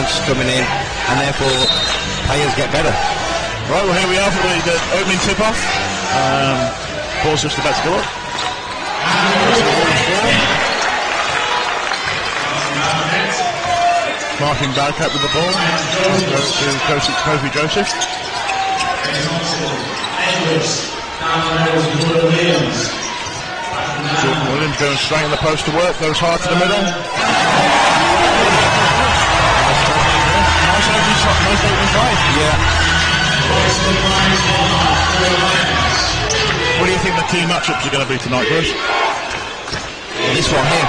bounces coming in, and therefore players get better. Right, well here we are for the opening tip-off. Ball's just about to go up. Martin Barcat with the ball. To Kofi Joseph. Jordan Williams going straight in the post to work, goes hard to the middle. Nice opening shot, nice opening drive. Yeah. What do you think the key matchups are going to be tonight, Bruce? This one here.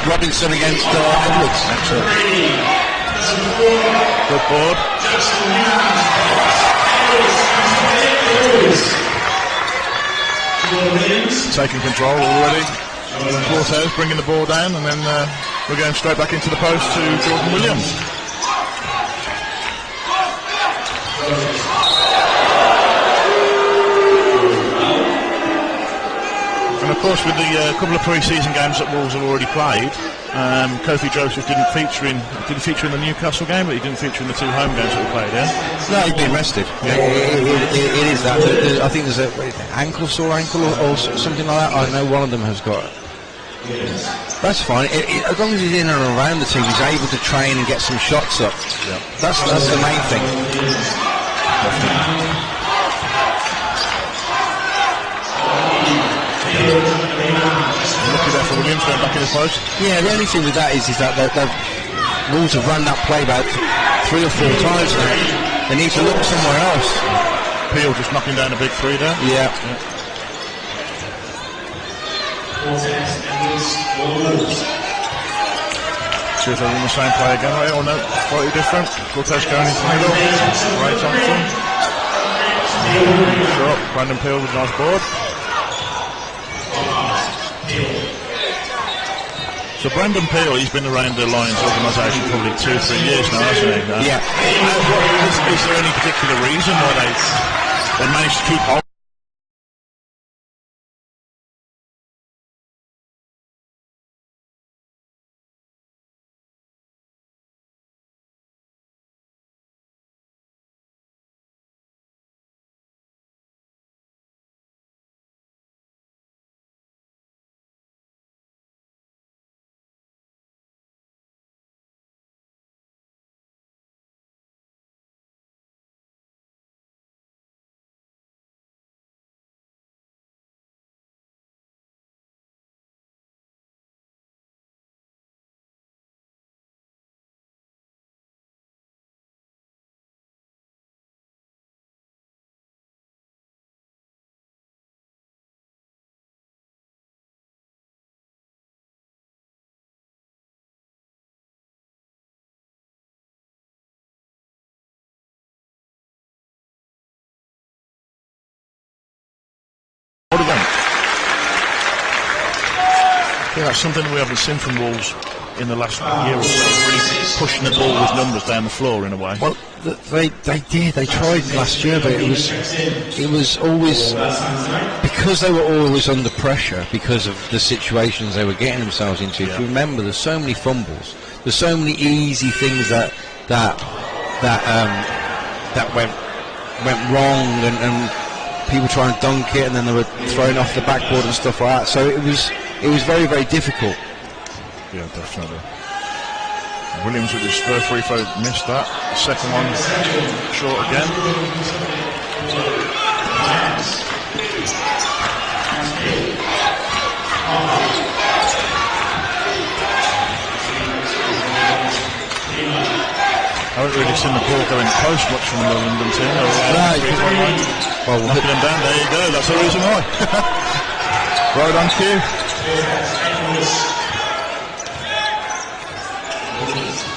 Robinson against Edwards. Excellent. Good board. Taking control already. Cortez bringing the ball down, and then we're going straight back into the post to Jordan Williams. And of course, with the couple of pre-season games that Wolves have already played, Kofi Joseph didn't feature in the Newcastle game, but he didn't feature in the two home games that we played. Yeah. No, he's been rested. Yeah. It is that. I think there's a sore ankle or something like that. I know one of them has got. That's fine. As long as he's in and around the team, he's able to train and get some shots up. Yeah. That's the main thing. Lucky there for Williams going back in his post. Yeah, the only thing with that is that the Wolves have run that play about 3 or 4 times now. They need to look somewhere else. Peel just knocking down a big three there. Yeah. See if they're in the same play again, right? Or no, slightly different. Cortez going into the middle. Right Thompson. Shot. Brandon Peel with a nice board. So Brandon Peel, he's been around the Lions organisation probably 2 or 3 years now, hasn't he? Yeah. Is there any particular reason why they managed to keep hold? Yeah, that's something we haven't seen from Wolves in the last year or so, really pushing the ball with numbers down the floor in a way. Well, they did. They tried last year, but it was always because they were always under pressure because of the situations they were getting themselves into. If you remember, there's so many fumbles, there's so many easy things that went wrong, and people trying to dunk it, and then they were thrown off the backboard and stuff like that. So it was very, very difficult. Yeah, definitely. Williams with his first free throw missed that. The second one short again. I haven't really seen the ball going close much from the London team. Well, knocking them down. There you go. That's the reason why. Right on cue.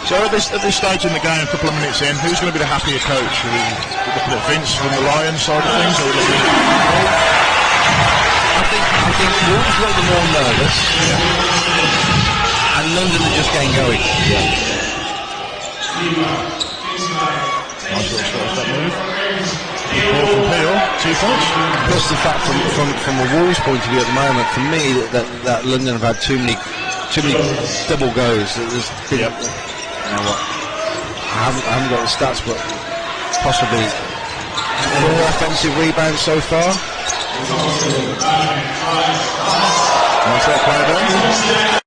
So at this stage in the game, a couple of minutes in, who's going to be the happier coach? Are we looking at Vince from the Lions side of things, or are we looking at... I think Wolves were the more nervous, and London are just getting going. Yeah. Nice little step move. Ball from Peel, 2 points. Plus the fact from a Wolves point of view at the moment, for me, that London have had too many double goes. There's been know what? I haven't got the stats, but possibly 4 offensive rebounds so far. Nice that play there.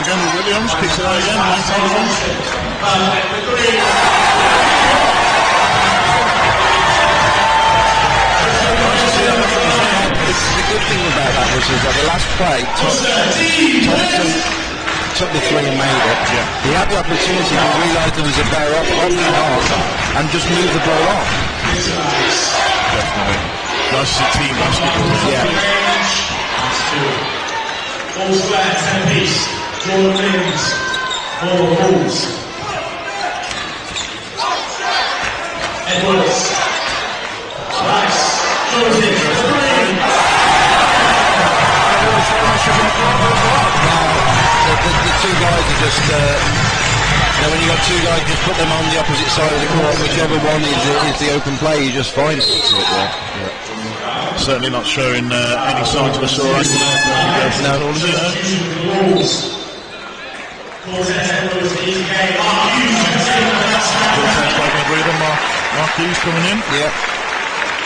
Williams kicks it out again, the good thing about that was that the last play, Thompson took the 3 and made it. Yeah. He had the opportunity to realise there was a better option and just move the ball on. Definitely. Nice to see team basketball. Yeah. Ball square, 10 piece. Jordan Williams, 4 balls. Edwards. Nice. Jordan, 3. The 2 guys are just, when you got 2 guys, just put them on the opposite side of the court. Whichever one is the open play, you just find it. Yeah. Certainly not showing any signs of a sore ankle. No, is it? Mark Hughes coming in. Yeah.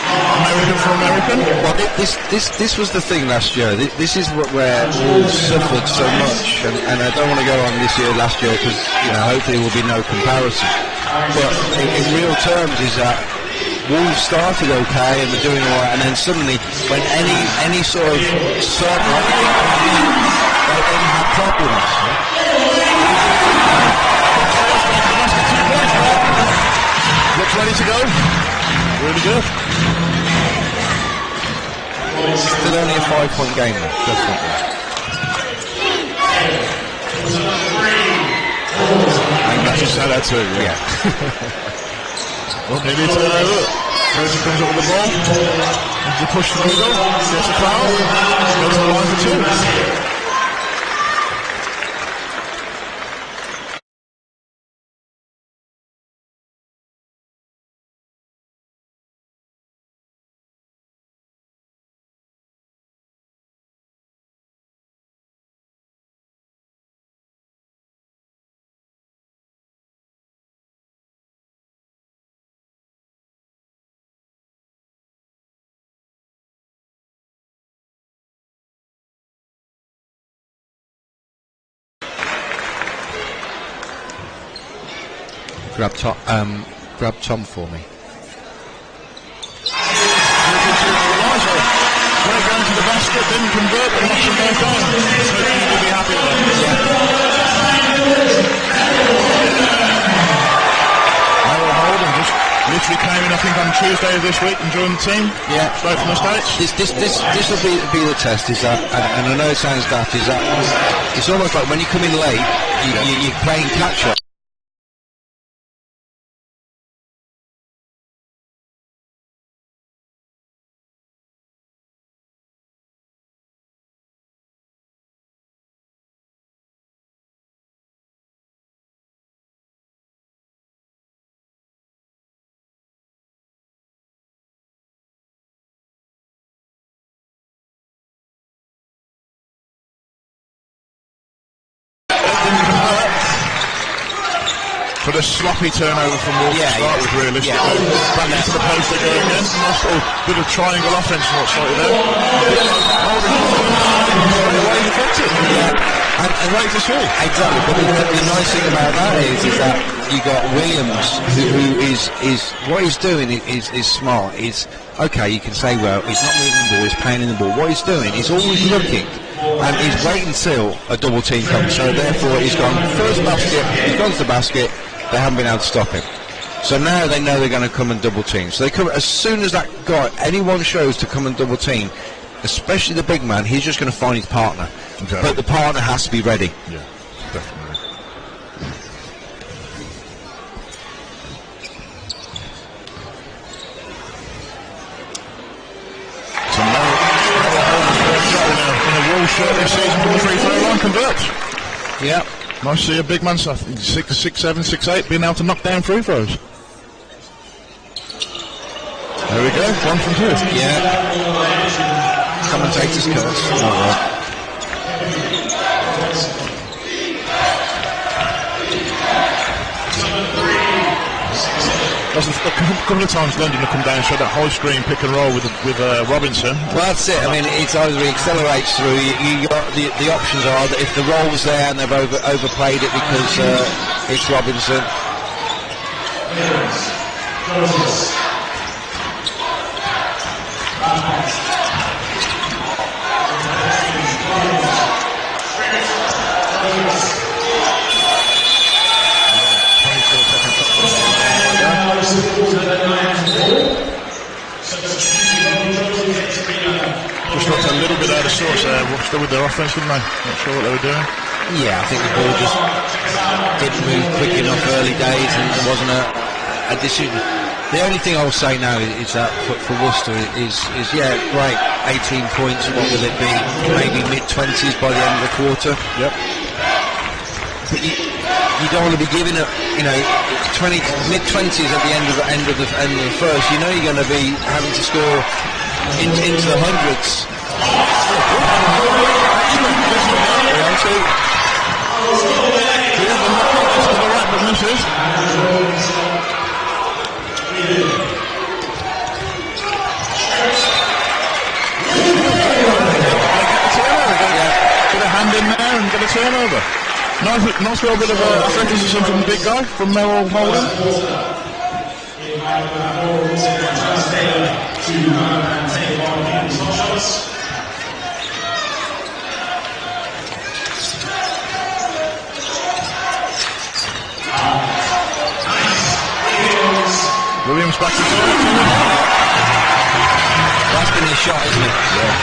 American for American. Well, this was the thing last year. This is where Wolves suffered so much, and I don't want to go on this year, last year, because hopefully there will be no comparison. But in real terms, is that Wolves started okay and were doing all right, and then suddenly, when any sort of certain they then had problems. Looks ready to go. Really good. Still only a 5-point game though, definitely. And that's just how that too, yeah. Well, maybe it's Rosie comes up with the ball. There's a push to the middle. Gets a foul. Goes to the line for 2. Grab Tom for me. When it goes to the basket, didn't convert, but knocks him both down. So he will be happy with that. Aaron Holden just literally came in, I think, on Tuesday of this week and joined the team. Yeah. Straight from the States. This will be the test, is that, and I know it sounds daft, is that it's almost like when you come in late, you're playing catch up. But a sloppy turnover from Wolves to start with, realistically. Back into the post they go again. Nice little bit of triangle offense from what's slightly there. And right to shoot. Exactly. But the nice thing about that is that you got Williams, who is what he's doing is smart. It's okay. You can say, well, he's not moving the ball, he's playing in the ball. What he's doing is always looking. And he's waiting until a double team comes, so therefore he's gone first basket, he's gone to the basket, they haven't been able to stop him. So now they know they're going to come and double team. So they come as soon as that guy, anyone shows to come and double team, especially the big man, he's just going to find his partner. Exactly. But the partner has to be ready. Yeah, definitely. So now in a Wolves shirt this season from the free throw line converts. Yeah. Nice to see a big man, 6'7", 6'8", being able to knock down free throws. There we go, 1 from 2. Yeah. Commentator's curse. Oh, right. A couple of times London will come down and show that high screen pick and roll with Robinson. Well, that's it. I mean, it's either he accelerates through. You got the options are that if the roll's there and they've overplayed it because it's Robinson. Just looked a little bit out of sorts there, Worcester with their offense, didn't they? Not sure what they were doing. Yeah, I think the ball just didn't move quick enough early days, and there wasn't a decision. The only thing I'll say now is that for Worcester is yeah, great, 18 points. What will it be? Maybe mid-20s by the end of the quarter. Yep. But you don't want to be giving up, mid-20s at the end of the first. You know you're going to be having to score into the hundreds. Put a hand in there and get a turnover. Nice little bit of athleticism from the big guy, from Merrill Holden. Williams back to That's been the shot, isn't it? Yeah.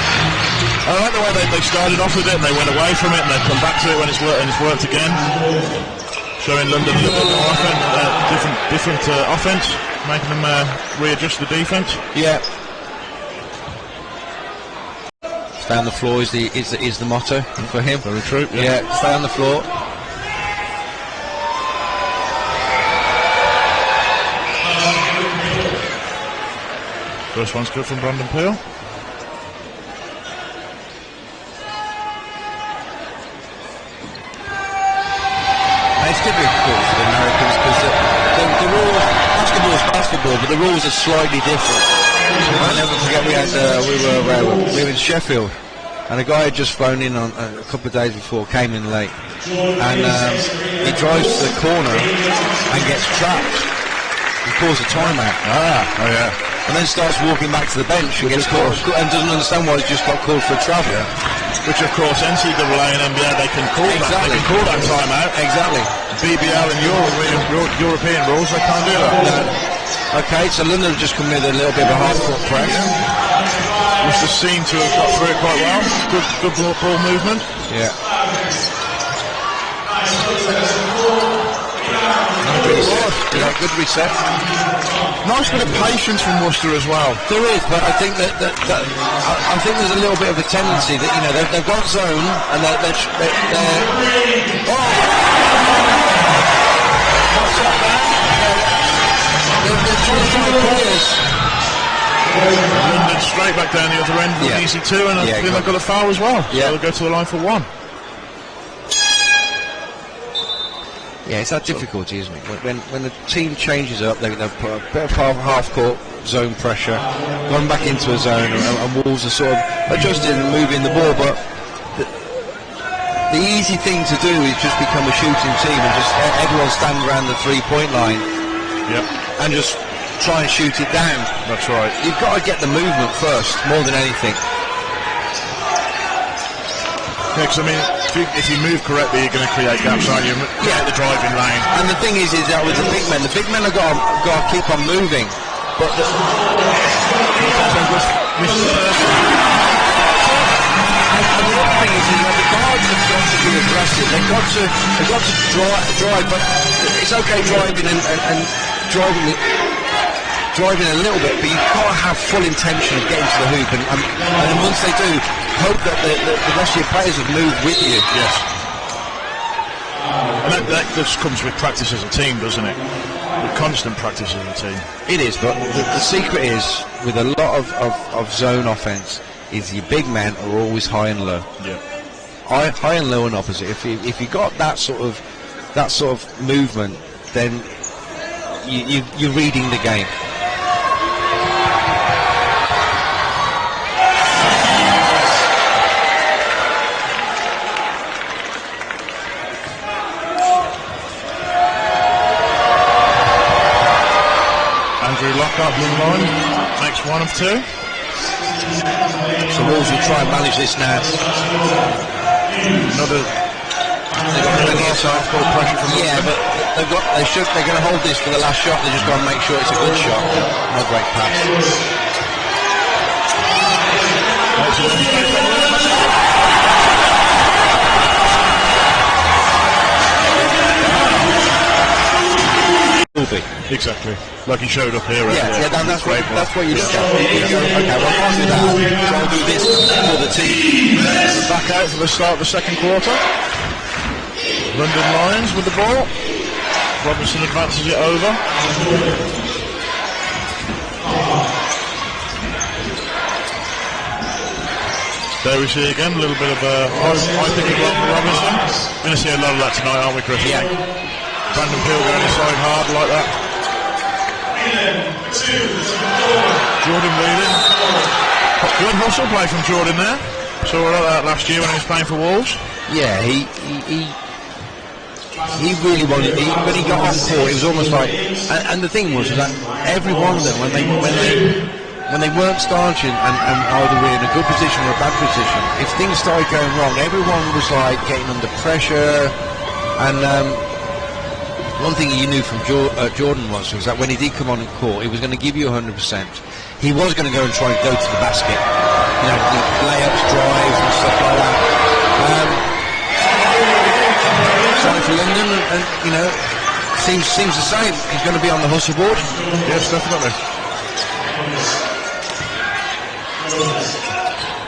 I like the way they started off with it and they went away from it and they've come back to it when it's worked again. Showing London a little bit more different offense, making them readjust the defense. Yeah. Stay on the floor is the motto for him. Very true. Yeah, stay on the floor. First one's good from Brandon Peel. It's difficult for the Americans because the rules, basketball is basketball, but the rules are slightly different. I'll never forget we were in Sheffield, and a guy had just flown in on a couple of days before, came in late, and he drives to the corner and gets trapped. He calls a timeout. Oh yeah. And then starts walking back to the bench and gets caught and doesn't understand why he's just got called for a travel. Yeah. Which of course NCAA and NBA they can call that. They can call that timeout. Exactly. BBL and European rules they can't do that. No. Okay, so London have just come with a little bit of a half-court press. Worcester seem to have got through it quite well. Good ball movement. Yeah. Good reset. Nice bit of patience from Worcester as well. There is, but I think that I think there's a little bit of a tendency that they've got zone and they're trying to find players. London straight back down the other end with an easy two, and I think they've got a foul as well. Yeah. So they'll go to the line for one. Yeah, it's that difficulty, isn't it? When the team changes up, they've put a bit of half-court zone pressure, gone back into a zone, and Wolves are sort of adjusting and moving the ball. But the easy thing to do is just become a shooting team and just everyone stand around the three-point line, and just try and shoot it down. That's right. You've got to get the movement first, more than anything. Yeah, 'cause I mean, If you move correctly, you're going to create gaps, aren't you? Get the driving lane. And the thing is that with the big men have got to keep on moving. But and the other thing is that the guards have got to be aggressive. They've got to drive, but it's okay driving and driving a little bit, but you can't have full intention of getting to the hoop. And once they do, hope that the rest of your players have moved with you. Yes. And that just comes with practice as a team, doesn't it? With constant practice as a team. It is, but the secret is, with a lot of zone offense, is your big men are always high and low. Yeah. High and low and opposite. If you got that sort of movement, then you're reading the game. Lock-up in line, makes 1 of 2. So Wolves will try and manage this now. They've got plenty of time for pressure from but they're going to hold this for the last shot. They're just going to make sure it's a good shot. No great pass. Exactly, like he showed up here. That's what you look at. You go, okay, well, I can't do that. So I'll do this for the team. Back out for the start of the second quarter. London Lions with the ball. Robinson advances it over. There we see again a little bit of high picking block for Robinson. Going to see a lot of that tonight, aren't we, Chris? Yeah. Brandon Peel going inside hard like that. Jordan Whelan. Good hustle play from Jordan there. Saw that last year when he was playing for Wolves. Yeah, he really wanted. When he got on court, it was almost like. And the thing was that every one of them, when they weren't starting and either were in a good position or a bad position, if things started going wrong, everyone was like getting under pressure. And one thing you knew from Jordan was that when he did come on court, he was going to give you 100%. He was going to go and try and go to the basket, layups, drives, and stuff like that. Starting for London, and seems the same. He's going to be on the hustle board. Yes, definitely.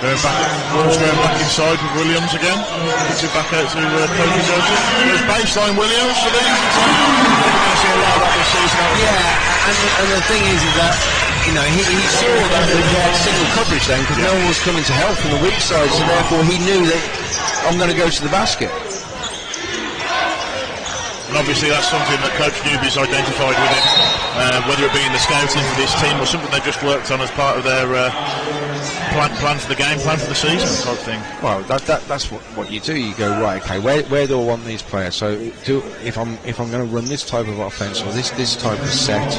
Wolves going back inside with Williams again. Kicks it back out to Kofi Joseph. There's baseline Williams for them. We're going to see a lot of that this season. Yeah, and the thing is that he saw that they had single coverage then because no one was coming to help from the weak side, so therefore he knew that I'm going to go to the basket. And obviously that's something that Coach Newby's identified with him, whether it be in the scouting for this team or something they've just worked on as part of their plan for the game, plan for the season type thing. Well, that's what you do. You go, right, okay, where do I want these players? So if I'm going to run this type of offense or this type of set,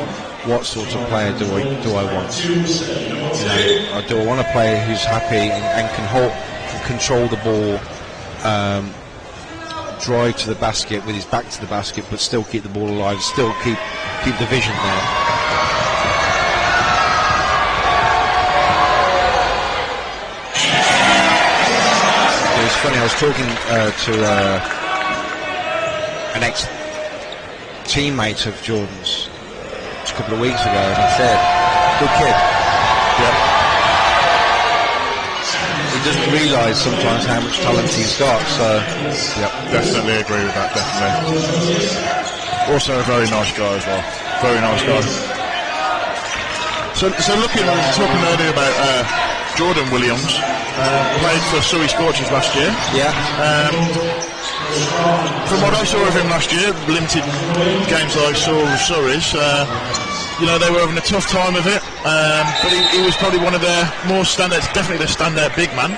what sort of player do I want? Do I want a player who's happy and can control the ball, drive to the basket with his back to the basket, but still keep the ball alive, still keep the vision there. It was funny. I was talking to an ex-teammate of Jordan's a couple of weeks ago, and he said, "Good kid." Yeah. He doesn't realise sometimes how much talent he's got, so definitely agree with that, definitely. Also a very nice guy as well. Very nice guy. So talking earlier about Jordan Williams, played for Surrey Scorchers last year. Yeah. From what I saw of him last year, limited games that I saw of Surrey's, they were having a tough time of it, but he was probably one of their more standouts, definitely their standout big man.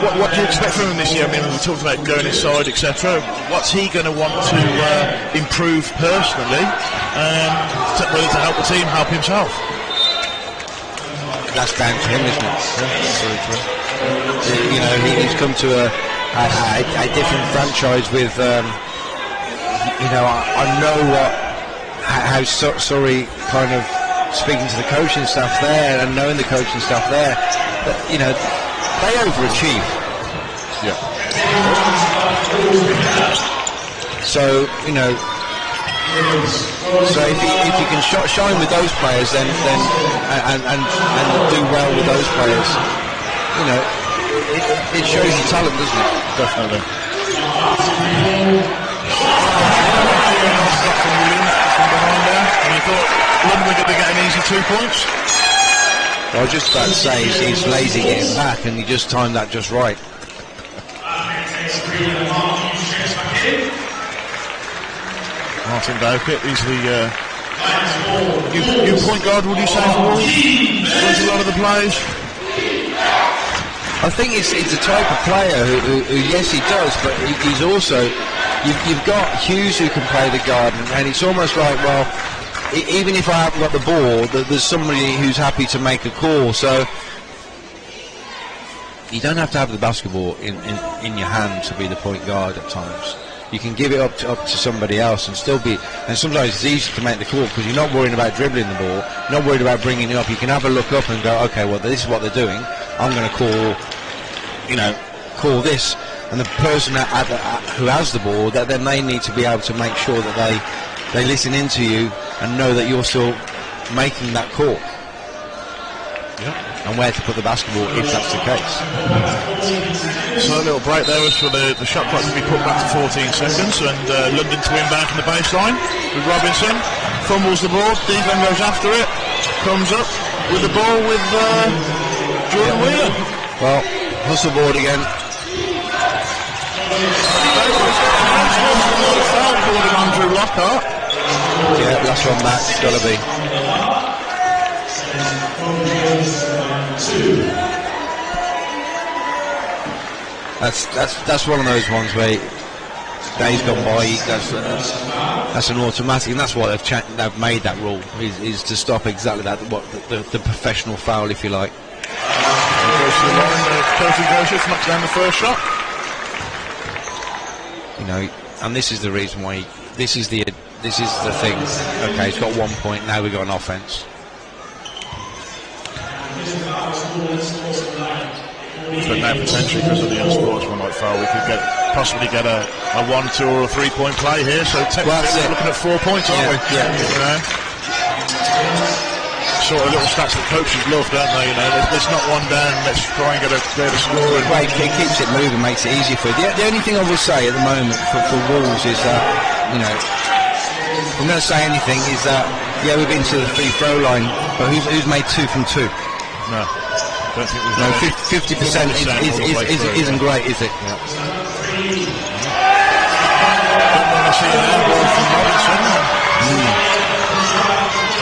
What do you expect from him this year? I mean, we talked about going inside, etc. What's he going to want to improve personally, whether to help the team, help himself? That's down to him, isn't it? Yeah, You know, he's come to a different franchise with. You know, I know how Surrey kind of speaking to the coaching staff there and knowing the coaching staff there, that, you know, they overachieve. Yeah. So, you know, so if you can shine with those players, then and do well with those players, you know, it shows your talent, doesn't it? Definitely. And you thought London were going to get an easy 2 points? I was just about to say he's lazy getting back, and he just timed that just right. Martin Dowkett, he's the new point guard, would you say, for Wolves? Wins a lot of the plays. I think it's a type of player who yes, he does, but he's also, you've got Hughes who can play the guard, and it's almost like, well, even if I haven't got the ball, there's somebody who's happy to make a call. So you don't have to have the basketball in your hand to be the point guard at times. You can give it up to somebody else and still be, and sometimes it's easy to make the call because you're not worrying about dribbling the ball, not worried about bringing it up. You can have a look up and go, okay, well, this is what they're doing. I'm going to call this, and the person who has the ball, that then they need to be able to make sure that they listen into you and know that you're still making that call. And where to put the basketball if that's the case. So a little break there was for the shot clock to be put back to 14 seconds, and London to win back in the baseline with Robinson, fumbles the ball, Deegan goes after it, comes up with the ball with Jordan Wheeler. Well, hustle board again. Andrew Lockhart. Yeah, last one back, it's got to be. That's one of those ones where days gone by, that's an automatic, and that's why they've made that rule is to stop exactly that, the professional foul, if you like. Goes to the line, Kelsey Joseph knocks down the first shot. You know, and this is the reason why this is the thing. Okay, he's got 1 point. Now we've got an offense. But now potentially because of the unsportsmanlike foul, we could possibly get a 1, 2 or a 3 point play here. So technically we're looking at 4 points, aren't we? Yeah. You know? Sort of little stats that coaches love, don't they? You know, let's not one down. Let's try and get a score. Right, it keeps it moving, makes it easier for you. The only thing I will say at the moment for Wolves is that, you know, if I'm going to say anything, is that we've been to the free throw line, but who's made 2 from 2? No. Don't think we've 50% isn't great, is it? Yeah. Don't want to see an air ball from Robinson.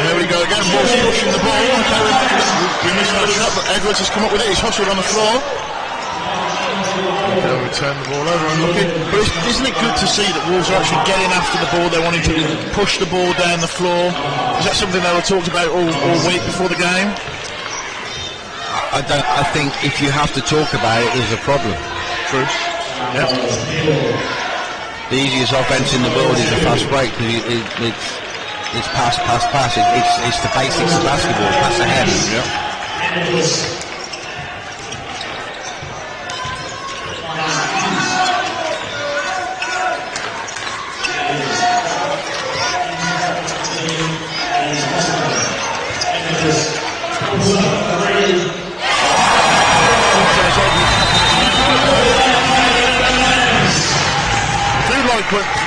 There we go again. Wolves pushing the ball. Okay, we missed that shot, but Edwards has come up with it. He's hustled on the floor. They'll return the ball over and looking. But isn't it good to see that Wolves are actually getting after the ball? They're wanting to push the ball down the floor. Is that something they were talked about all week before the game? I think if you have to talk about it, there's a problem. True. Yep. The easiest offense in the world is a fast break because it's pass. It's the basics of basketball. Pass ahead. Yep.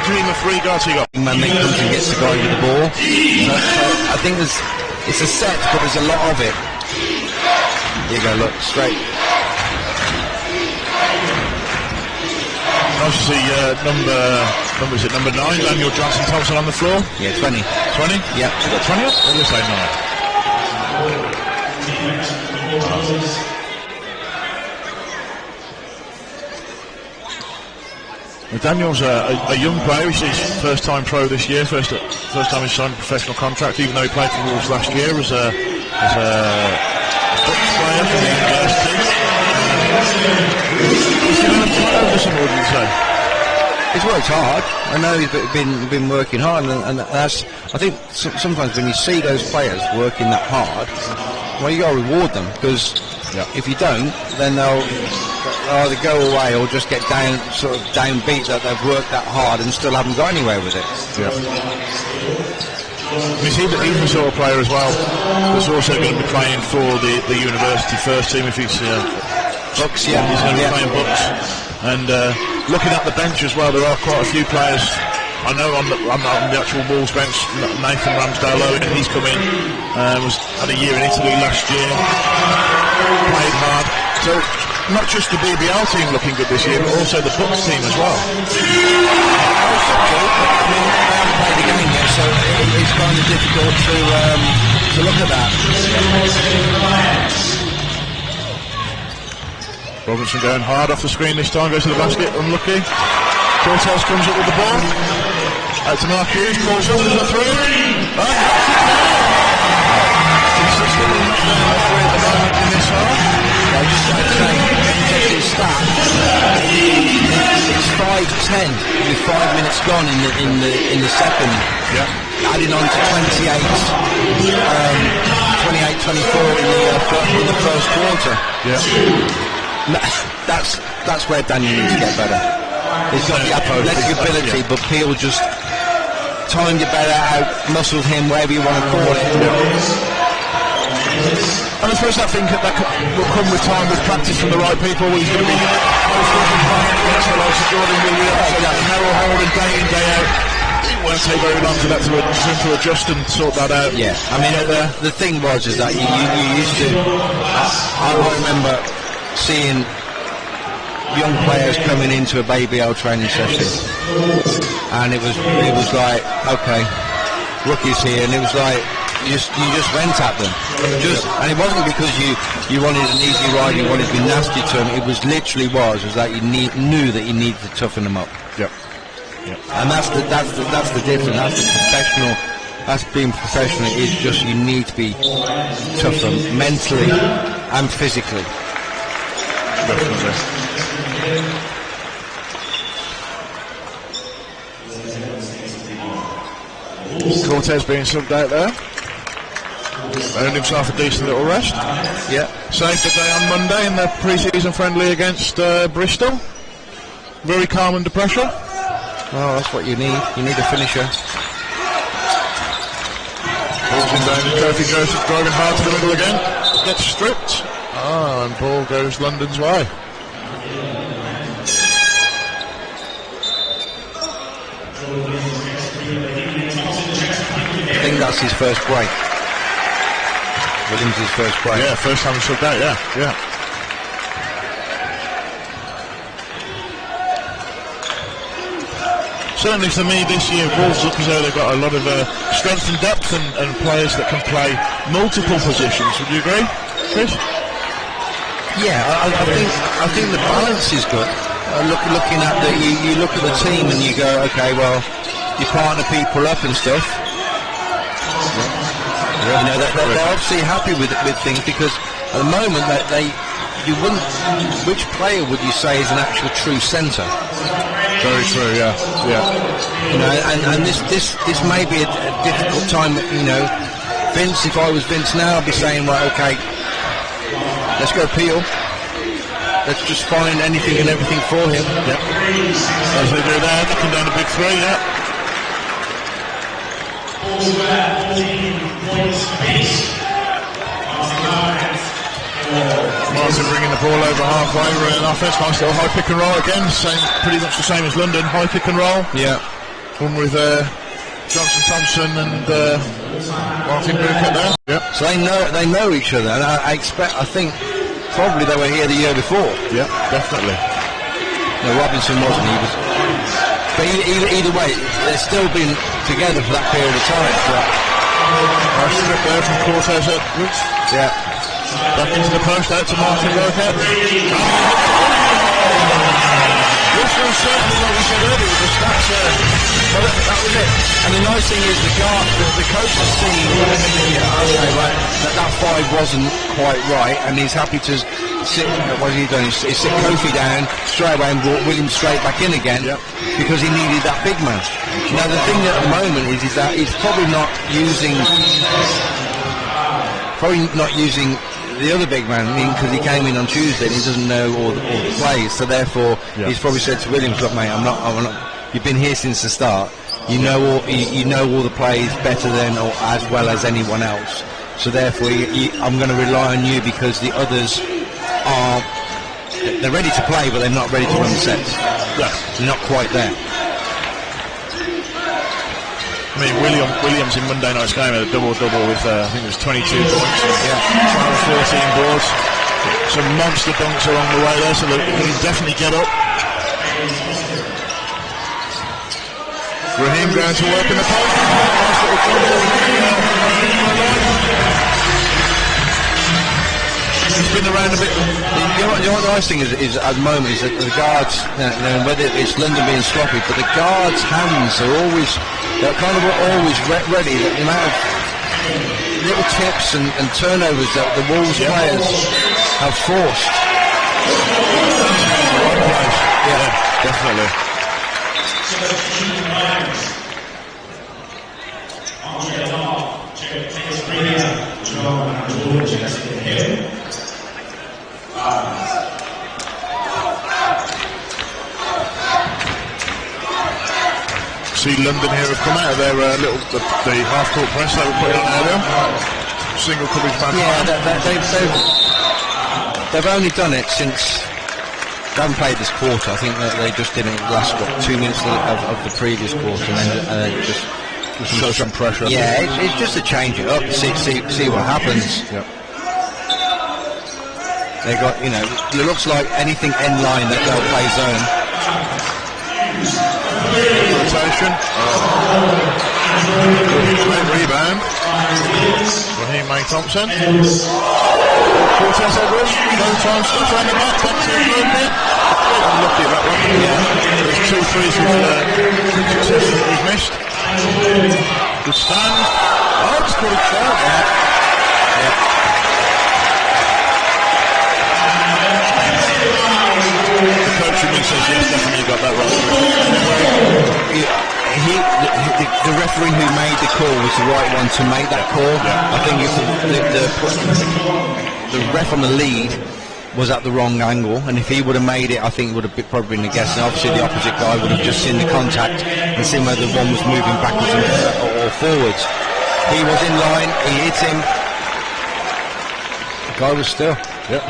Between the three guards he got. Man that comes and gets the guy with the ball. So I think it's a set, but there's a lot of it. Here you go, look, straight. Nice to see number 9, Daniel Johnson Thompson on the floor. Yeah, 20. 20? Yeah. Has he got 20 up? Or will say 9? Daniel's a young player. He's his first time pro this year, first time he signed a professional contract, even though he played for Wolves last year as a Dutch player for the university. He's developed quite over some, would you say? He's worked hard. I know he's been working hard, and that's. I think sometimes when you see those players working that hard, well, you got to reward them, because if you don't, then they'll either go away or just get downbeat that they've worked that hard and still haven't got anywhere with it. Yeah. You see that he's the sort of player as well that's also going to be playing for the university first team if he's Bucks, he's going to be playing Bucks. And looking at the bench as well, there are quite a few players. I know on the actual Wolves bench, Nathan Ramsdale, he's come in, had a year in Italy last year, played hard. So not just the BBL team looking good this year, but also the Bucks team as well. I mean, they haven't played the game yet, so it's kind of difficult to look at that. Robinson going hard off the screen this time, goes to the basket, unlucky. Cortez comes up with the ball. Out to Marquez, calls up with the three. Consistently not doing the three at the moment in this half. I just like to say, check his stats. It's 5-10 with 5 minutes gone in the second. Yeah. Adding on to 28-24 in the first quarter. Yeah. That's where Daniel needs to get better. He's got the athletic ability, but Peel just timed it better out, muscled him, whatever you want to call it. And I suppose I think that will come with time, with practice from the right people. He's going to be against the likes of Jordan Williams, Merrill Holden, day in, day out. It won't take very long for that to adjust and sort that out. Yeah, I mean, the thing was is that you used to. I remember seeing young players coming into a BBL training session, and it was like, okay, rookies here, and it was like you just went at them, and it wasn't because you wanted an easy ride, you wanted to be nasty to them. It was literally was that you knew that you needed to toughen them up. Yep. And that's the difference. That's the professional. That's being professional. Is just you need to be tougher mentally and physically. Definitely. Cortez being subbed out there. Earned himself a decent little rest. Yeah. Saved the day on Monday in the pre-season friendly against Bristol. Very calm under pressure. Oh, that's what you need. You need a finisher. Ball's in down, and Kofi goes driving hard to the middle again. Gets stripped. And ball goes London's way. I think that's his first break. Williams' first break. Yeah, first time he subbed out, yeah. Certainly for me this year, Wolves look as though they've got a lot of strength and depth and players that can play multiple positions. Would you agree, Chris? Yeah, I think the balance is good. Looking at you look at the team and you go, okay, well, you partner people up and stuff. You know, they're obviously happy with things, because at the moment you wouldn't. Which player would you say is an actual true centre? Very true, yeah. You know, and this may be a difficult time. You know, Vince. If I was Vince now, I'd be saying, right, okay, let's go Peel. Let's just find anything and everything for him. Yep. As they do there, knocking down a big three, yeah. Martin bringing the ball over halfway, running offense, nice little high pick and roll again, pretty much the same as London, high pick and roll. Yeah. One with Johnson Thompson and Martin Burkett there. Yep. So they know each other, and I think probably they were here the year before. Yeah, definitely. No, Robinson wasn't. He was. But either way, they've still been together for that period of time. Nice strip there from Cortez Edwards. Yeah. Back into the post, out to Martin Burkett. This was certainly, like we said earlier, with the stats well, that was it. And the nice thing is the coach has seen, okay, right, that 5 wasn't quite right, and he's happy to sit, what has he done? He sit Kofi down straight away and brought Williams straight back in again because he needed that big man. Now the thing at the moment is that he's probably not using the other big man, because he came in on Tuesday and he doesn't know all the plays, so therefore he's probably said to Williams, look mate, I'm not, you've been here since the start, you know all the plays better than or as well as anyone else, so therefore I'm going to rely on you because the others they're ready to play but they're not ready to run the sets. They're not quite there. I mean, Williams in Monday night's game had a double-double with, I think it was 22 points, 14 boards. Some monster dunks along the way there, so that he can definitely get up. Raheem going to work in the post. Nice little he's been around a bit. You know what the nice thing is at the moment is that the guards, whether it's London being sloppy, but the guards' hands are always, they're kind of always ready. The amount of little tips and turnovers that the Wolves players have forced. Yeah, definitely. See London here have come out of their the half-court press they were putting on earlier. Single coverage back. They've only done it since they haven't played this quarter. I think that they just did it last 2 minutes of the previous quarter, and then just show some pressure. Yeah, it's just to change it up, see what happens. Yep. They got, it looks like anything end line that they'll play zone. Rotation. Great rebound. Raheem May Thompson. Cortez Edwards. No time stuff around the back. Back to the movement. Unlucky that one. There's 2 threes with success that we've missed. Good stand. Oh, it's called a foul. The coach in me says yes, definitely got that right. The referee who made the call was the right one to make that call. I think the ref on the lead was at the wrong angle, and if he would have made it, I think it would have probably been a guess. And obviously the opposite guy would have just seen the contact and seen whether one was moving backwards or forwards. He was in line, he hit him. The guy was still. Yep.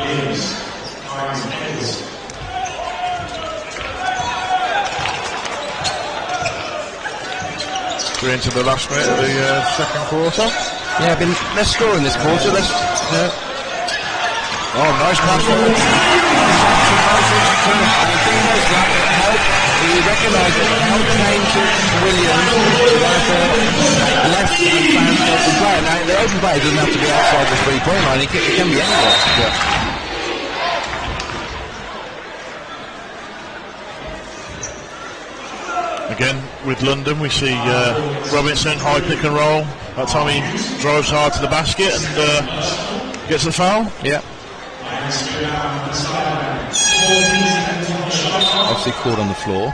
We're into the last minute of the second quarter. Yeah, let's score in this quarter. Oh, nice pass. He recognised that the help came to Williams, left and found the open player. Now, the open player doesn't have to be outside the 3-point line, it can be anywhere. Yeah. Again, with London, we see Robinson, high pick and roll. That time he drives hard to the basket and gets the foul. Yeah. Obviously caught on the floor.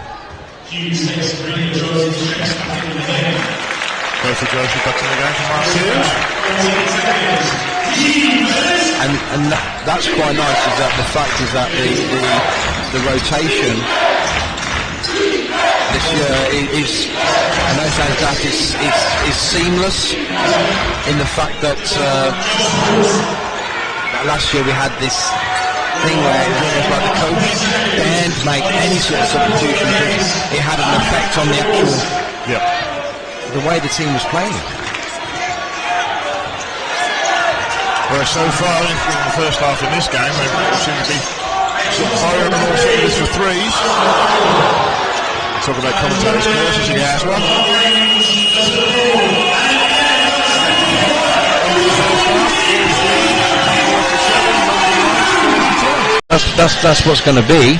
Kofi Joshi back in the game for Mark Hughes. And that's quite nice, is that the fact is that the rotation this year is, I know it sounds daft, is seamless in the fact that last year we had this thing where it was almost like the coach daren't make any sort of substitution because it had an effect on the actual the way the team was playing. Well, so far in the first half in this game, they seem to be firing on all cylinders for threes. Talk about commentators' curses again as well. That's what's going to be.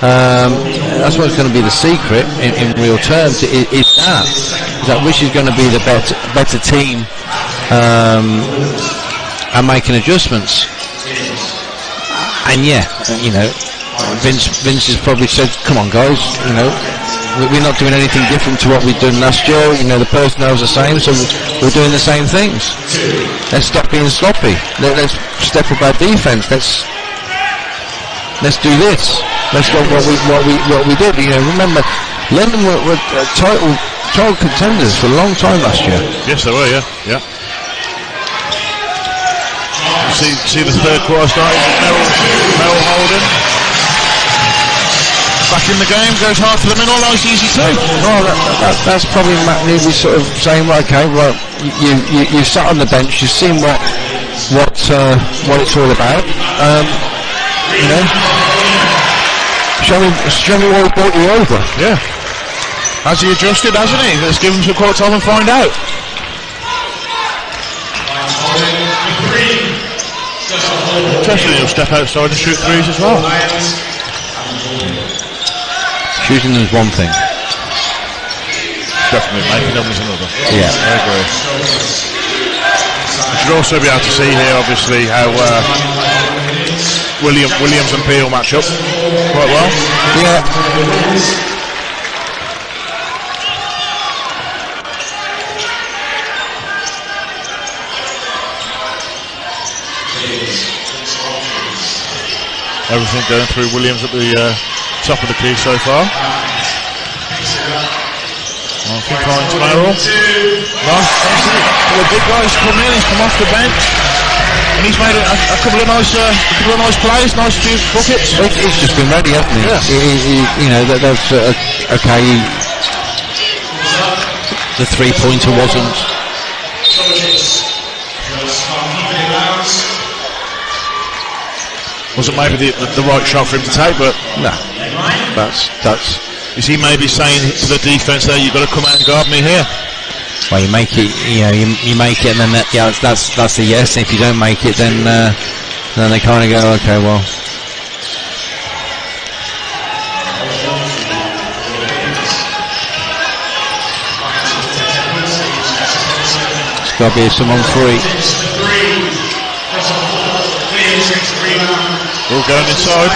That's what's going to be the secret in real terms. Is that which is going to be the better team and making adjustments. And yeah, you know, Vince has probably said, come on guys, you know, we're not doing anything different to what we've done last year. You know, the personnel's the same, so we're doing the same things. Let's stop being sloppy. Let's step up our defence. Let's do this. Let's go what we did. You know, remember, London were title contenders for a long time last year. Yes, they were. Yeah. See the third quarter starting with Merrill Holden. Back in the game, goes hard for the middle, nice easy too. Oh, that's probably Matt Newby sort of saying, right, okay, well, you sat on the bench, you've seen what it's all about. You know, show me what brought you over. Yeah. Has he adjusted, hasn't he? Let's give him some court time and find out. Interesting, he'll step outside and shoot threes as well. Shooting them is one thing. Definitely, making them is another. Yeah. I agree. You should also be able to see here, obviously, how Williams and Peel match up quite well. Yeah. Everything going through Williams at the top of the key so far. I think Hines Merrill. Nice. The big guy's come in, he's come off the bench. And he's made a couple of nice plays, nice few buckets. He's just been ready, hasn't he? Yeah. You know, that's okay. The three-pointer wasn't. Wasn't maybe the right shot for him to take, but no. That's. Is he maybe saying to the defence there, you've got to come out and guard me here? Well, you make it, you know, you make it, and then that's a yes. And if you don't make it, then they kind of go, okay, well. It's got to be someone free. All going inside.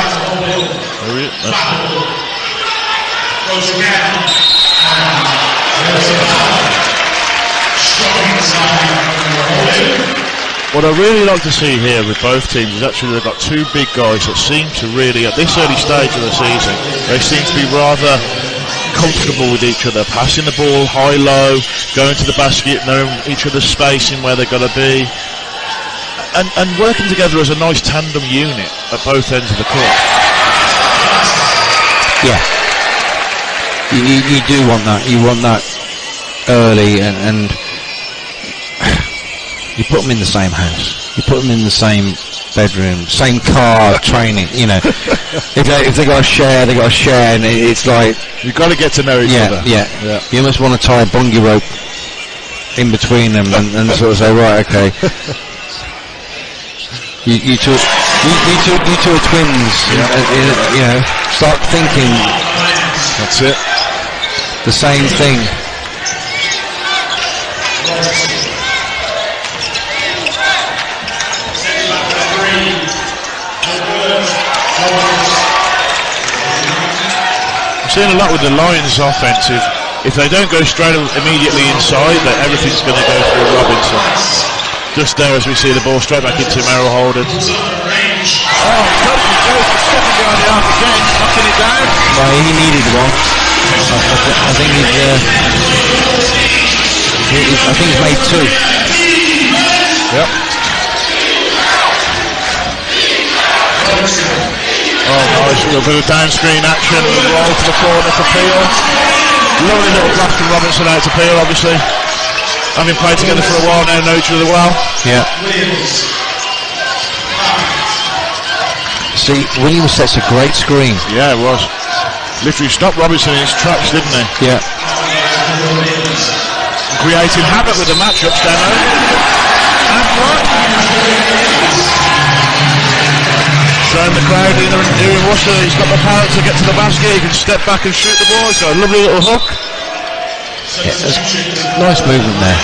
There he is. What I really like to see here with both teams is actually they've got two big guys that seem to really, at this early stage of the season, they seem to be rather comfortable with each other, passing the ball high-low, going to the basket, knowing each other's spacing where they've got to be, and working together as a nice tandem unit at both ends of the court. Yeah. You do want that. You want that early, and you put them in the same house. You put them in the same bedroom, same car, training. You know, if they got to share, they got to share, and it's like you've got to get to know each other. Yeah. You almost want to tie a bungee rope in between them, and sort of say, right, okay. You two are twins. Yeah. You know, start thinking. That's it. The same thing. I'm seeing a lot with the Lions offensive. If they don't go straight immediately inside, that everything's going to go through Robinson. Just there as we see the ball straight back into Merrill Holden. Oh, stepping behind the arc again, knocking it down. Well, he needed one. I think he's made two. Yep. Oh, nice little bit of down screen action, roll to the corner for Peel. Lovely little blast from Robinson out to Peel, obviously. Having played together for a while now, know each other well. Yeah. See, Williams sets a great screen. Yeah, it was. Literally stopped Robinson in his tracks, didn't he? Yeah. Creating havoc with the matchups down there. Showing the crowd here in Worcester, he's got the power to get to the basket, he can step back and shoot the ball, he's got a lovely little hook. Yeah, nice movement there.